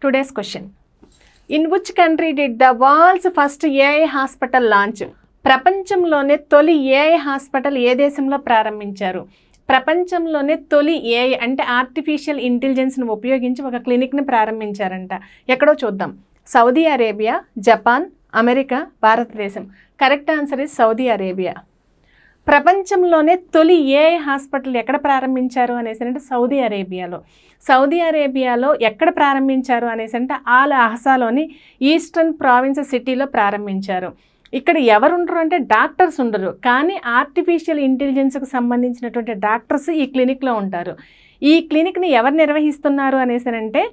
Today's question. In which country did the world's first AI hospital launch? ప్రపంచంలోనే తొలి AI hospital ఏ దేశంలో ప్రారంభించారు? ప్రపంచంలోనే తొలి ఏఐ అంటే ఆర్టిఫిషియల్ ఇంటెలిజెన్స్ను ఉపయోగించి ఒక క్లినిక్ని ప్రారంభించారంట. ఎక్కడో చూద్దాం. సౌదీ అరేబియా, జపాన్, అమెరికా, భారతదేశం. Correct answer is Saudi Arabia. ప్రపంచంలోనే తొలి ఏఐ హాస్పిటల్ ఎక్కడ ప్రారంభించారు అనేసి అంటే సౌదీ అరేబియాలో. సౌదీ అరేబియాలో ఎక్కడ ప్రారంభించారు అనేసి అంటే ఆల్ అహసాలోని ఈస్టర్న్ ప్రావిన్స్ సిటీలో ప్రారంభించారు. ఇక్కడ ఎవరు ఉండరు అంటే డాక్టర్స్ ఉండరు, కానీ ఆర్టిఫిషియల్ ఇంటెలిజెన్స్కి సంబంధించినటువంటి డాక్టర్స్ ఈ క్లినిక్లో ఉంటారు. ఈ క్లినిక్ని ఎవరు నిర్వహిస్తున్నారు అనేసి అంటే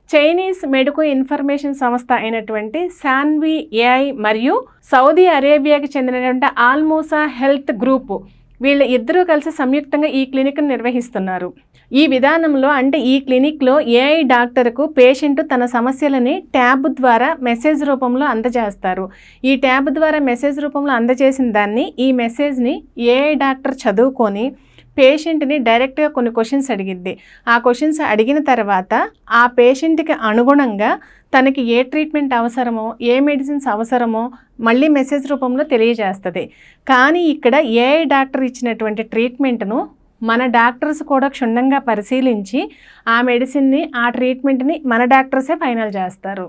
చైనీస్ మెడికో ఇన్ఫర్మేషన్ సంస్థ అయినటువంటి శాన్వి ఏఐ మరియు సౌదీ అరేబియాకి చెందినటువంటి ఆల్మోసా హెల్త్ గ్రూప్, వీళ్ళ ఇద్దరూ కలిసి సంయుక్తంగా ఈ క్లినిక్ని నిర్వహిస్తున్నారు. ఈ విధానంలో అంటే ఈ క్లినిక్లో ఏఐ డాక్టర్కు పేషెంట్ తన సమస్యలని ట్యాబ్ ద్వారా మెసేజ్ రూపంలో అందజేస్తారు. ఈ ట్యాబ్ ద్వారా మెసేజ్ రూపంలో అందజేసిన దాన్ని ఈ మెసేజ్ని ఏఐ డాక్టర్ చదువుకొని పేషెంట్ని డైరెక్ట్గా కొన్ని క్వశ్చన్స్ అడిగిద్ది. ఆ క్వశ్చన్స్ అడిగిన తర్వాత ఆ పేషెంట్కి అనుగుణంగా తనకి ఏ ట్రీట్మెంట్ అవసరమో, ఏ మెడిసిన్స్ అవసరమో మళ్ళీ మెసేజ్ రూపంలో తెలియజేస్తుంది. కానీ ఇక్కడ ఏఐ డాక్టర్ ఇచ్చినటువంటి ట్రీట్మెంట్ను మన డాక్టర్స్ కూడా క్షుణ్ణంగా పరిశీలించి ఆ మెడిసిన్ని, ఆ ట్రీట్మెంట్ని మన డాక్టర్సే ఫైనల్ చేస్తారు.